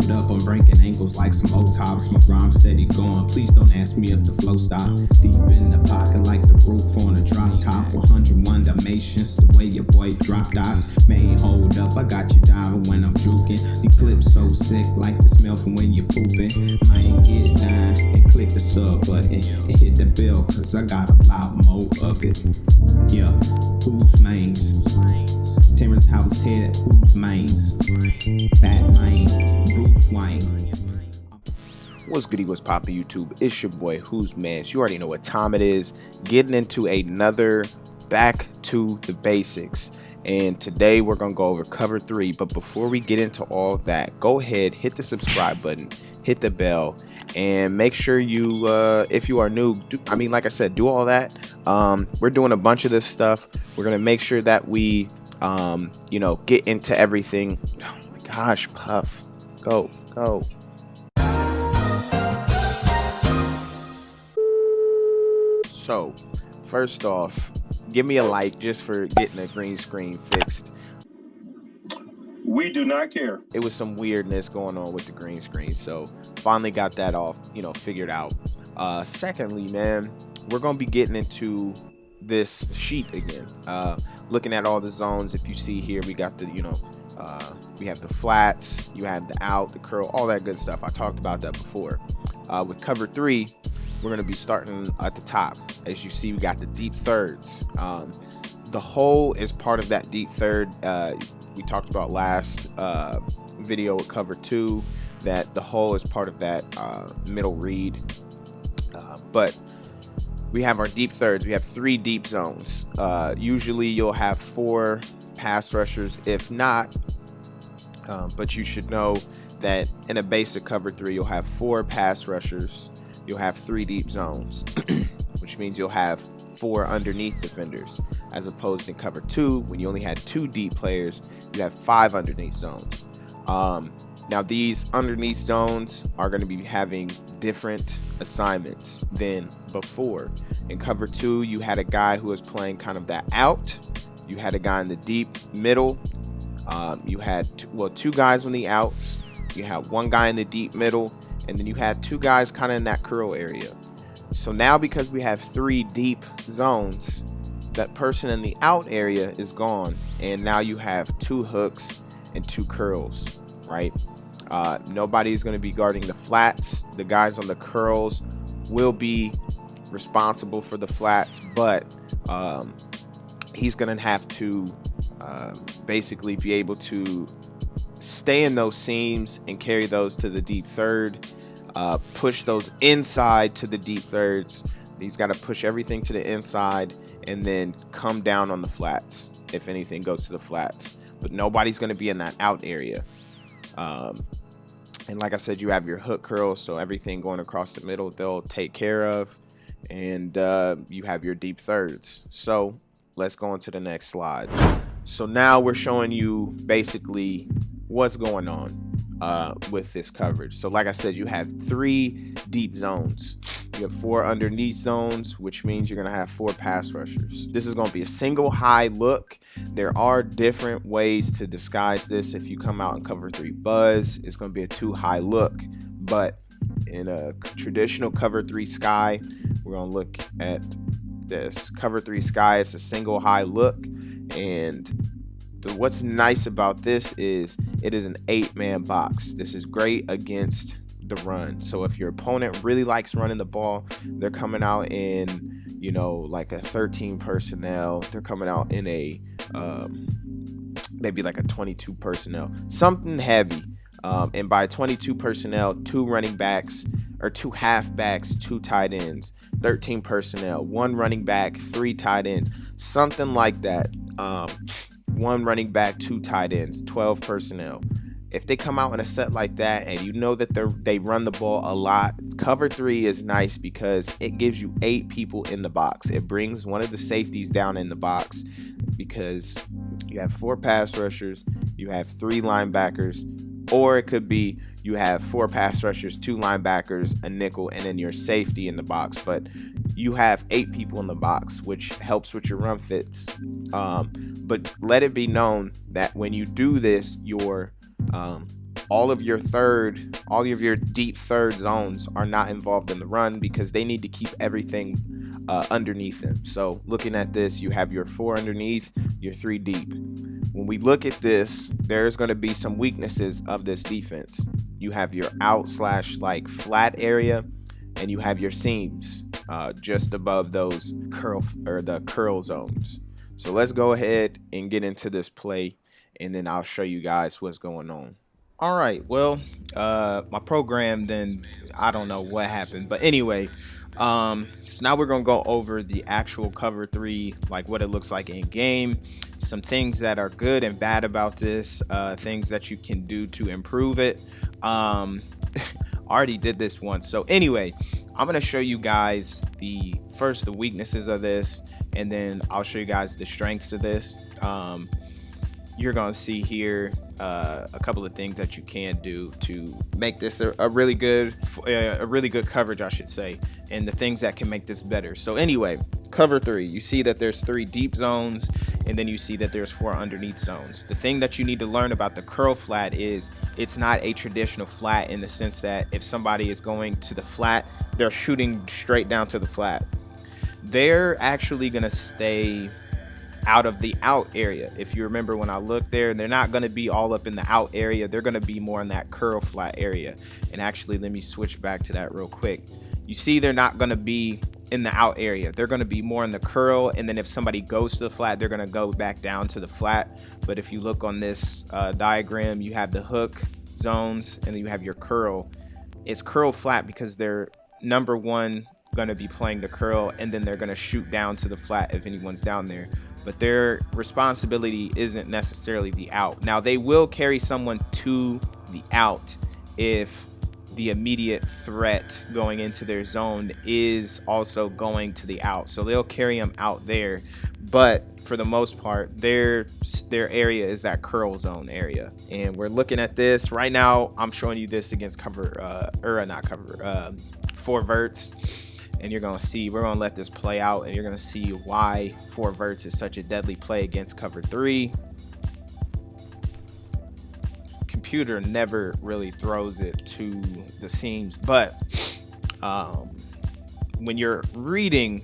hold up, I'm breaking ankles like some old tops. My rhyme steady going, please don't ask me if the flow stop. Deep in the pocket like the roof on a drop top. 101 Dalmatians, the way your boy drop dots. Man, hold up, I got you diving when I'm juking. The clips so sick like the smell from when you're pooping. Man, get down and click the sub button and hit the bell, cause I got a lot more of it. Yeah, who's mains? Terrence House head, who's mains? Batman, Bruce Wayne. What's goody, what's poppin' YouTube? It's your boy WhosManz. You already know what time it is. Getting into another back to the basics. And today we're gonna go over cover 3. But before we get into all of that, go ahead, hit the subscribe button, hit the bell, and make sure you, if you are new, like I said, do all that. We're doing a bunch of this stuff. We're gonna make sure that we, get into everything. Oh my gosh, Puff, go. So, first off, give me a like just for getting a green screen fixed. We do not care. It was some weirdness going on with the green screen, so finally got that off, figured out. Secondly, man, we're gonna be getting into this sheet again. Looking at all the zones. If you see here, we got the, we have the flats, you have the out, the curl, all that good stuff. I talked about that before. With cover 3, we're going to be starting at the top. As you see, we got the deep thirds. The hole is part of that deep third. We talked about last video with cover 2 that the hole is part of that middle read. But we have our deep thirds. We have 3 deep zones. Usually you'll have 4 pass rushers, if not. But you should know that in a basic cover 3, you'll have 4 pass rushers. You'll have 3 deep zones, which means you'll have 4 underneath defenders, as opposed to cover 2, when you only had 2 deep players, you have 5 underneath zones. Now these underneath zones are going to be having different assignments than before. In cover 2, you had a guy who was playing kind of that out. You had a guy in the deep middle. You had 2 guys on the outs. You had 1 guy in the deep middle. And then you had 2 guys kind of in that curl area. So now, because we have 3 deep zones, that person in the out area is gone. And now you have 2 hooks and 2 curls, right? Nobody's going to be guarding the flats. The guys on the curls will be responsible for the flats, but he's going to have to basically be able to stay in those seams and carry those to the deep third. Push those inside to the deep thirds. He's got to push everything to the inside and then come down on the flats if anything goes to the flats. But nobody's going to be in that out area. And like I said, you have your hook curls, so everything going across the middle they'll take care of. And you have your deep thirds. So let's go into the next slide. So now we're showing you basically what's going on with this coverage. So like I said, you have 3 deep zones. You have 4 underneath zones, which means you're going to have 4 pass rushers. This is going to be a single high look. There are different ways to disguise this. If you come out in cover 3 buzz, it's going to be a 2 high look. But in a traditional cover 3 sky, we're going to look at this. Cover 3 sky, it's a single high look. And what's nice about this is it is an 8-man box. This is great against the run. So if your opponent really likes running the ball, they're coming out in, like a 13 personnel. They're coming out in a maybe like a 22 personnel, something heavy. And by 22 personnel, 2 running backs or 2 halfbacks, 2 tight ends, 13 personnel, 1 running back, 3 tight ends, something like that. 1 running back, 2 tight ends, 12 personnel. If they come out in a set like that and you know that they run the ball a lot, cover 3 is nice because it gives you 8 people in the box. It brings one of the safeties down in the box because you have 4 pass rushers, you have 3 linebackers, or it could be you have 4 pass rushers, 2 linebackers, a nickel, and then your safety in the box. But you have 8 people in the box, which helps with your run fits. But let it be known that when you do this, your all of your deep third zones are not involved in the run because they need to keep everything underneath them. So looking at this, you have your 4 underneath, your 3 deep. When we look at this, there's going to be some weaknesses of this defense. You have your out / like flat area, and you have your seams just above those curl zones. So let's go ahead and get into this play, and then I'll show you guys what's going on. All right, well, my program, then I don't know what happened, but anyway, so now we're gonna go over the actual cover 3, like what it looks like in game, some things that are good and bad about this, things that you can do to improve it. Already did this once, so anyway, I'm gonna show you guys the weaknesses of this, and then I'll show you guys the strengths of this. You're gonna see here a couple of things that you can do to make this a really good coverage, I should say, and the things that can make this better. So anyway, cover 3, you see that there's 3 deep zones, and then you see that there's 4 underneath zones. The thing that you need to learn about the curl flat is it's not a traditional flat, in the sense that if somebody is going to the flat, they're shooting straight down to the flat. They're actually gonna stay out of the out area. If you remember when I looked there, they're not going to be all up in the out area. They're going to be more in that curl flat area. And actually, let me switch back to that real quick. You see, they're not going to be in the out area. They're going to be more in the curl, and then if somebody goes to the flat, they're going to go back down to the flat. But if you look on this diagram, you have the hook zones, and then you have your curl. It's curl flat because they're number one going to be playing the curl, and then they're going to shoot down to the flat if anyone's down there. But their responsibility isn't necessarily the out. Now, they will carry someone to the out if the immediate threat going into their zone is also going to the out. So they'll carry them out there. But for the most part, their area is that curl zone area. And we're looking at this right now. I'm showing you this against four verts. And you're going to see, we're going to let this play out, and you're going to see why 4 verts is such a deadly play against cover 3. Computer never really throws it to the seams, but when you're reading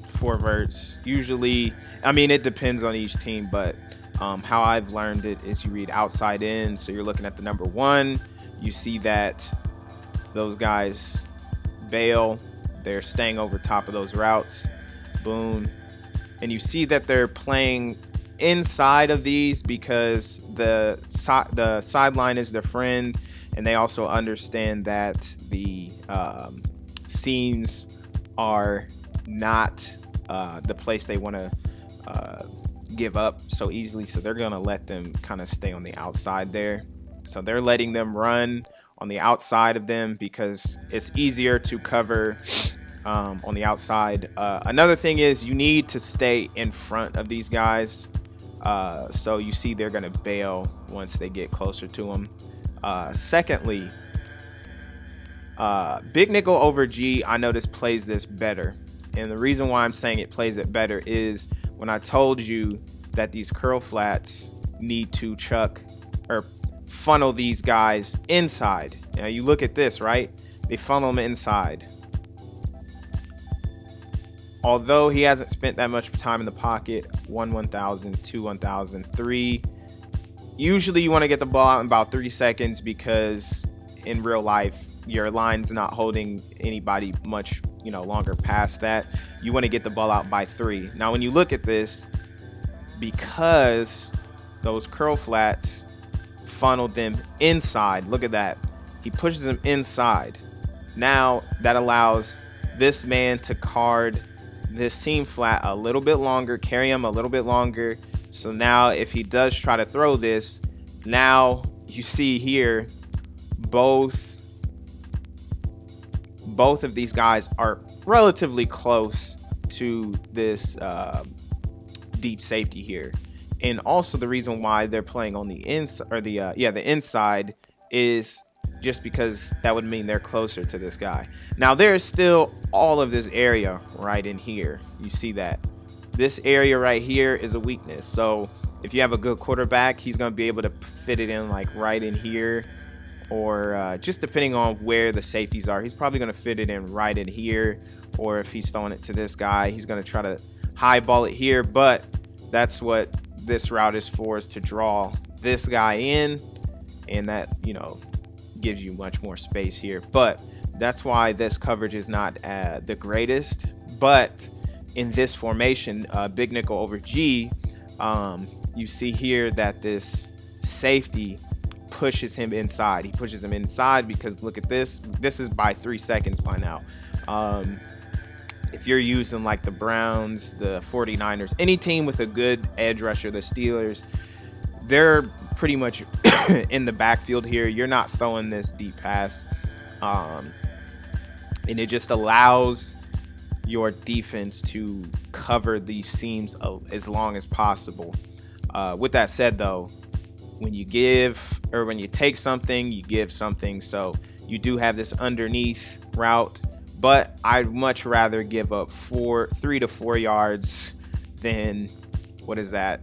4 verts, usually, I mean, it depends on each team, but how I've learned it is you read outside in. So you're looking at the number 1, you see that those guys bail. They're staying over top of those routes. Boom. And you see that they're playing inside of these because the sideline is their friend, and they also understand that the seams are not the place they want to give up so easily. So they're going to let them kind of stay on the outside there. So they're letting them run on the outside of them because it's easier to cover on the outside. Another thing is you need to stay in front of these guys. So you see they're going to bail once they get closer to them. Secondly, big nickel over G, I noticed plays this better. And the reason why I'm saying it plays it better is when I told you that these curl flats need to chuck or funnel these guys inside. Now you look at this, right? They funnel them inside. Although he hasn't spent that much time in the pocket, 1,000, 2, 1,000, 3. Usually you want to get the ball out in about 3 seconds because in real life, your line's not holding anybody much, longer past that. You want to get the ball out by 3. Now, when you look at this, because those curl flats funneled them inside, look at that. He pushes them inside. Now that allows this man to card this seam flat a little bit longer, carry him a little bit longer. So now if he does try to throw this, now you see here both of these guys are relatively close to this deep safety here. And also the reason why they're playing on the inside, or the inside, is just because that would mean they're closer to this guy. Now there's still all of this area right in here. You see that this area right here is a weakness. So if you have a good quarterback, he's going to be able to fit it in like right in here, or just depending on where the safeties are. He's probably going to fit it in right in here, or if he's throwing it to this guy, he's going to try to high ball it here. But that's what this route is for, is to draw this guy in, and that, you know, gives you much more space here. But that's why this coverage is not the greatest. But in this formation, big nickel over G, you see here that this safety pushes him inside. He pushes him inside because look at this. This is by 3 seconds by now. If you're using like the Browns, the 49ers, any team with a good edge rusher, the Steelers, they're pretty much in the backfield here. You're not throwing this deep pass. And it just allows your defense to cover these seams as long as possible. With that said, though, when you give, or when you take something, you give something. So you do have this underneath route, but I'd much rather give up 3 to 4 yards than, what is that,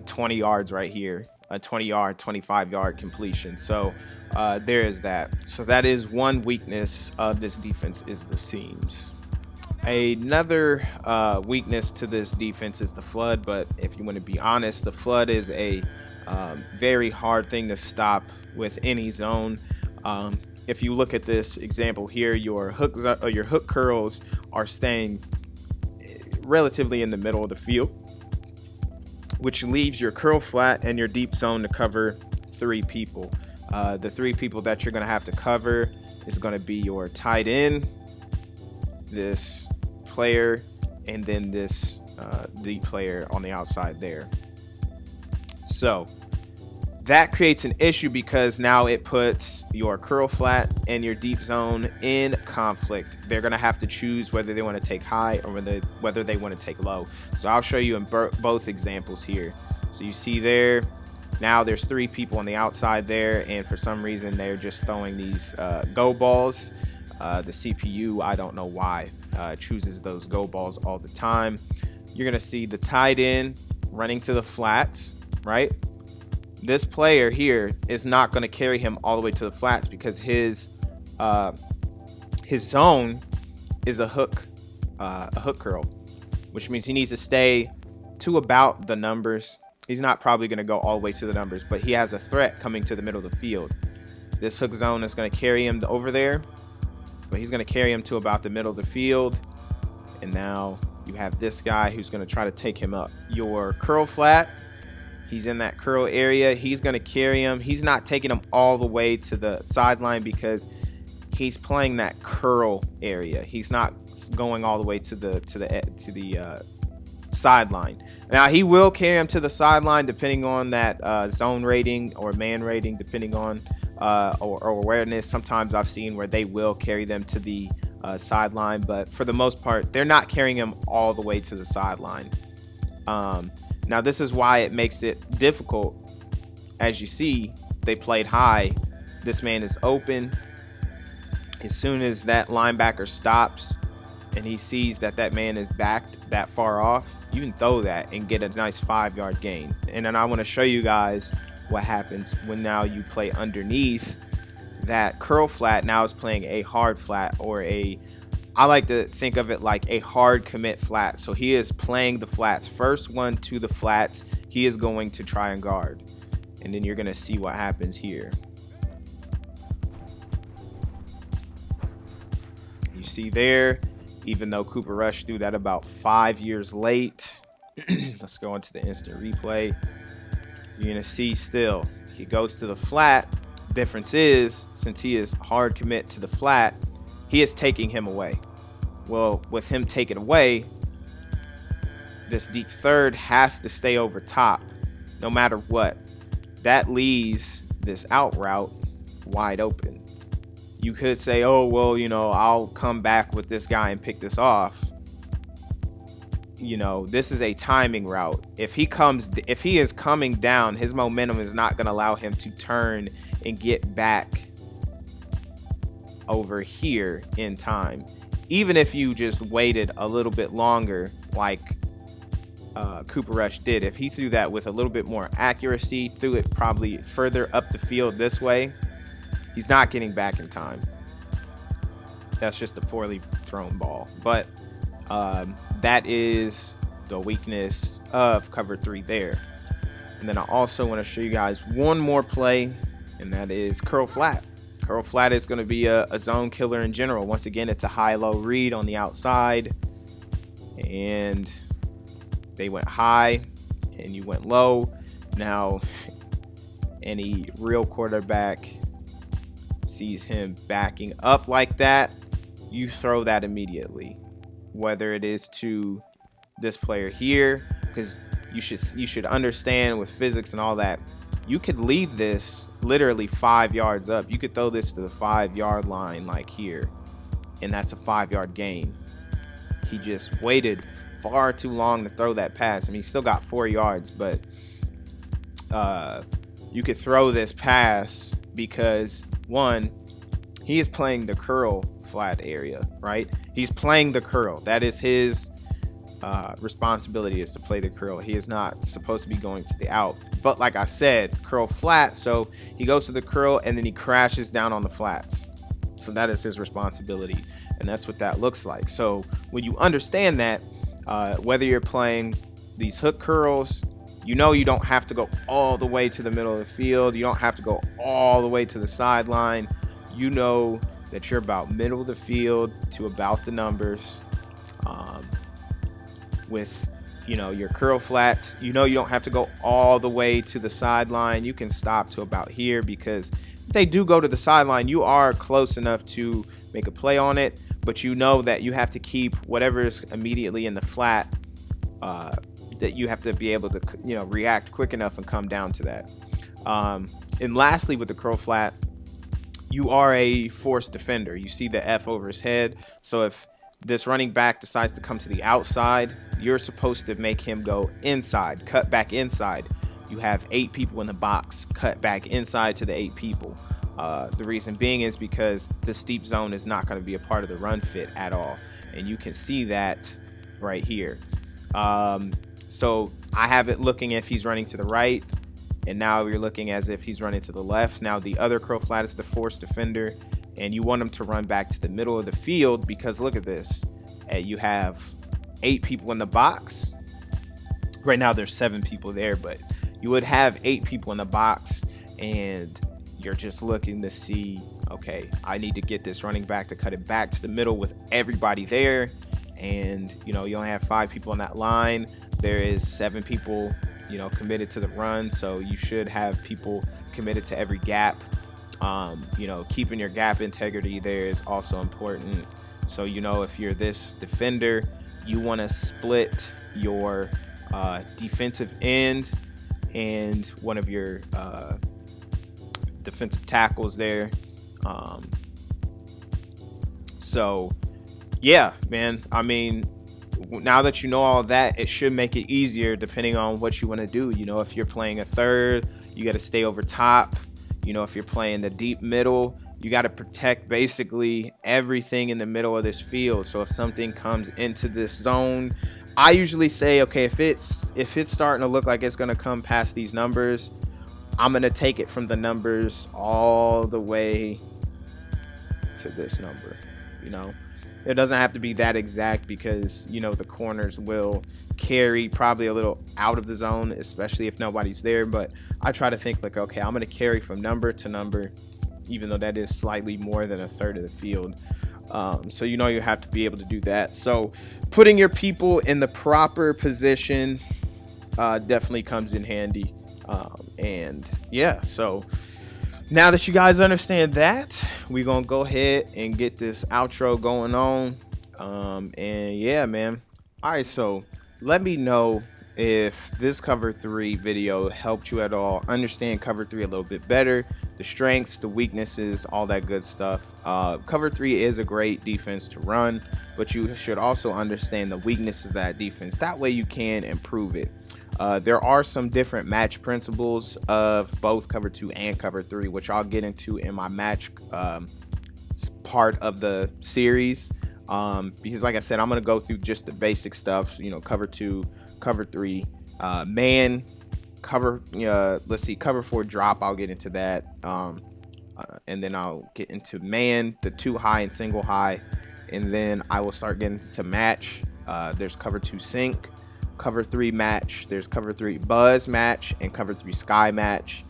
20 yards right here, a 20-yard, 25-yard completion. So there is that. So that is one weakness of this defense, is the seams. Another weakness to this defense is the flood, but if you want to be honest, the flood is a very hard thing to stop with any zone. If you look at this example here, your hook curls are staying relatively in the middle of the field, which leaves your curl flat and your deep zone to cover 3 people. The 3 people that you're going to have to cover is going to be your tight end, this player, and then this the player on the outside there. So that creates an issue because now it puts your curl flat and your deep zone in conflict. They're going to have to choose whether they want to take high or whether they want to take low. So I'll show you in both examples here. So you see there, now there's 3 people on the outside there, and for some reason they're just throwing these go balls. The CPU, I don't know why, chooses those go balls all the time. You're going to see the tight end running to the flats, right? This player here is not going to carry him all the way to the flats because his zone is a hook curl, which means he needs to stay to about the numbers. He's not probably going to go all the way to the numbers, but he has a threat coming to the middle of the field. This hook zone is going to carry him over there, but he's going to carry him to about the middle of the field. And now you have this guy who's going to try to take him up. Your curl flat, he's in that curl area. He's going to carry him. He's not taking him all the way to the sideline because he's playing that curl area. He's not going all the way to the sideline. Now he will carry him to the sideline depending on that zone rating or man rating, depending on or awareness. Sometimes I've seen where they will carry them to the sideline, but for the most part, they're not carrying him all the way to the sideline. Now this is why it makes it difficult. As you see, they played high. This man is open. As soon as that linebacker stops and he sees that that man is backed that far off, you can throw that and get a nice 5-yard gain. And then I want to show you guys what happens when now you play underneath. That curl flat now is playing a hard flat, or I like to think of it like a hard commit flat. So he is playing the flats. First one to the flats, he is going to try and guard. And then you're going to see what happens here. You see there, even though Cooper Rush threw that about 5 years late. Let's go into the instant replay. You're going to see still, he goes to the flat. Difference is, since he is hard commit to the flat, he is taking him away. Well, with him taken away, this deep third has to stay over top no matter what. That leaves this out route wide open. You could say, oh, well, you know, I'll come back with this guy and pick this off. You know, this is a timing route. If he is coming down, his momentum is not going to allow him to turn and get back over here in time. Even if you just waited a little bit longer, like Cooper Rush did. If he threw that with a little bit more accuracy, threw it probably further up the field this way, he's not getting back in time. That's just a poorly thrown ball. But that is the weakness of cover 3 there. And then I also want to show you guys one more play, and that is curl flat. Curl flat is going to be a zone killer in general. Once again, it's a high-low read on the outside, and they went high and you went low. Now, any real quarterback sees him backing up like that, you throw that immediately, whether it is to this player here, because you should understand with physics and all that, you could lead this literally 5 yards up. You could throw this to the 5-yard line like here, and that's a 5-yard gain. He just waited far too long to throw that pass. I mean, he still got 4 yards, but you could throw this pass because, one, he is playing the curl flat area, right? He's playing the curl. That is his responsibility, is to play the curl. He is not supposed to be going to the out. But like I said, curl flat, so he goes to the curl and then he crashes down on the flats. So that is his responsibility, and that's what that looks like. So when you understand that, whether you're playing these hook curls, you know you don't have to go all the way to the middle of the field. You don't have to go all the way to the sideline. You know that you're about middle of the field to about the numbers. With, you know, your curl flats, you know you don't have to go all the way to the sideline. You can stop to about here, because if they do go to the sideline, you are close enough to make a play on it, but you know that you have to keep whatever is immediately in the flat, that you have to be able to, you know, react quick enough and come down to that. And lastly, with the curl flat, you are a forced defender. You see the F over his head. So if this running back decides to come to the outside, you're supposed to make him go inside, cut back inside. You have 8 people in the box, cut back inside to the 8 people. The reason being is because the steep zone is not going to be a part of the run fit at all. And you can see that right here. So I have it looking if he's running to the right, and now you're looking as if he's running to the left. Now the other curl flat is the forced defender, and you want him to run back to the middle of the field, because look at this. You have 8 people in the box. Right now there's 7 people there, but you would have 8 people in the box, and you're just looking to see, okay, I need to get this running back to cut it back to the middle with everybody there. And, you know, you only have 5 people on that line. There is 7 people, you know, committed to the run. So you should have people committed to every gap. You know, keeping your gap integrity there is also important. So, you know, if you're this defender, you want to split your defensive end and one of your defensive tackles there. So, yeah, man, I mean, now that you know all that, it should make it easier depending on what you want to do. You know, if you're playing a third, you got to stay over top. You know, if you're playing the deep middle, you got to protect basically everything in the middle of this field. So if something comes into this zone, I usually say, okay, if it's starting to look like it's going to come past these numbers, I'm going to take it from the numbers all the way to this number. You know, it doesn't have to be that exact, because, you know, the corners will carry probably a little out of the zone, especially if nobody's there. But I try to think like, okay, I'm going to carry from number to number, even though that is slightly more than a third of the field. So, you know, you have to be able to do that. So putting your people in the proper position definitely comes in handy. And yeah, so now that you guys understand that, we're going to go ahead and get this outro going on. And yeah, man. All right, so let me know if this cover 3 video helped you at all understand cover 3 a little bit better, the strengths, the weaknesses, all that good stuff. Cover 3 is a great defense to run, but you should also understand the weaknesses of that defense. That way you can improve it. There are some different match principles of both cover 2 and cover 3, which I'll get into in my match part of the series. Because like I said, I'm going to go through just the basic stuff, you know, cover 2, cover 3, man, cover, let's see, cover 4 drop. I'll get into that. And then I'll get into man, the 2 high and single high. And then I will start getting to match. There's cover 2 sync, cover 3 match. There's cover 3 buzz match and cover 3 sky match,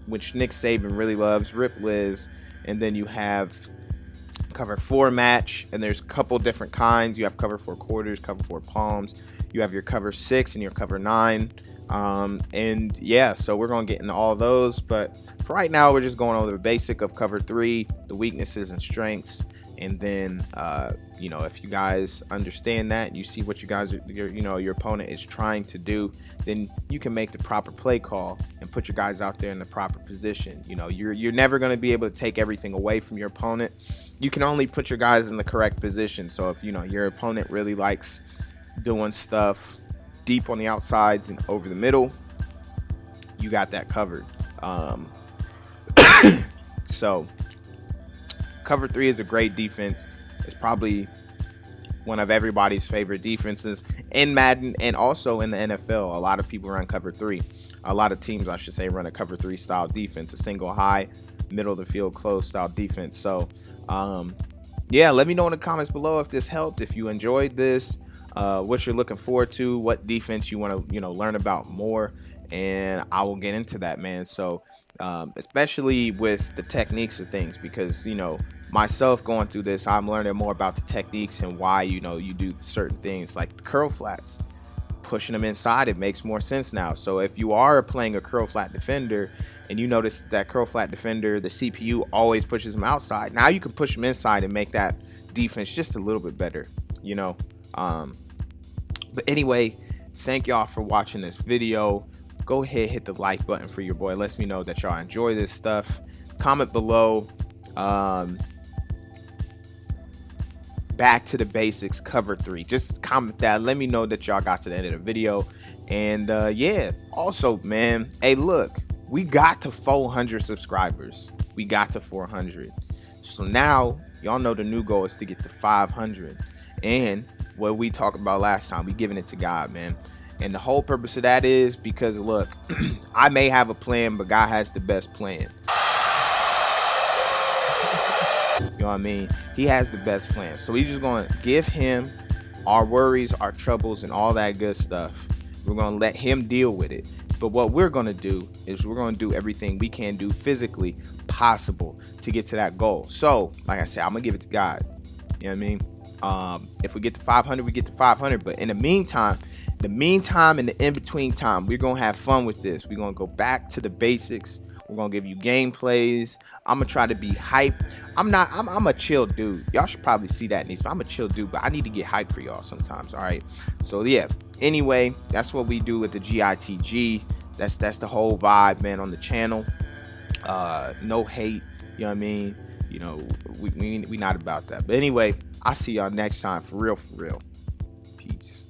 which Nick Saban really loves. Rip Liz. And then you have cover 4 match, and there's a couple different kinds. You have cover 4 quarters, cover 4 palms. You have your cover 6 and your cover 9. And yeah, so we're gonna get into all those, but for right now we're just going over the basic of cover 3, the weaknesses and strengths. And then if you guys understand that, you see what your opponent is trying to do, then you can make the proper play call and put your guys out there in the proper position. You're never going to be able to take everything away from your opponent. You can only put your guys in the correct position. So if your opponent really likes doing stuff deep on the outsides and over the middle, you got that covered. So cover 3 is a great defense. It's probably one of everybody's favorite defenses in Madden and also in the NFL. A lot of people run cover 3. A lot of teams, I should say, run a cover 3 style defense, a single high, middle of the field, close style defense. So, yeah, let me know in the comments below if this helped, if you enjoyed this, what you're looking forward to, what defense you want to, learn about more, and I will get into that, man. So, especially with the techniques of things, because, myself going through this, I'm learning more about the techniques and why, you do certain things like the curl flats, pushing them inside. It makes more sense now. So if you are playing a curl flat defender and you notice that curl flat defender, the CPU always pushes them outside, now you can push them inside and make that defense just a little bit better, but anyway, thank y'all for watching this video. Go ahead, hit the like button for your boy. Lets me know that y'all enjoy this stuff. Comment below. Back to the basics, cover 3. Just comment that. Let me know that y'all got to the end of the video. And yeah, also, man, hey, look, we got to 400 subscribers. We got to 400. So now y'all know the new goal is to get to 500. And what we talked about last time, we giving it to God, man. And the whole purpose of that is because, look, I may have a plan, but God has the best plan. You know what I mean? He has the best plan. So we're just going to give him our worries, our troubles, and all that good stuff. We're going to let him deal with it. But what we're going to do is we're going to do everything we can do physically possible to get to that goal. So, like I said, I'm going to give it to God. You know what I mean? If we get to 500, we get to 500. But in the meantime and the in-between time, we're going to have fun with this. We're going to go back to the basics. We're going to give you gameplays. I'm going to try to be hype. I'm a chill dude. Y'all should probably see that in these. I'm a chill dude, but I need to get hype for y'all sometimes, all right? So, yeah. Anyway, that's what we do with the GITG. That's the whole vibe, man, on the channel. No hate, you know what I mean? We not about that. But anyway, I'll see y'all next time. For real. Peace.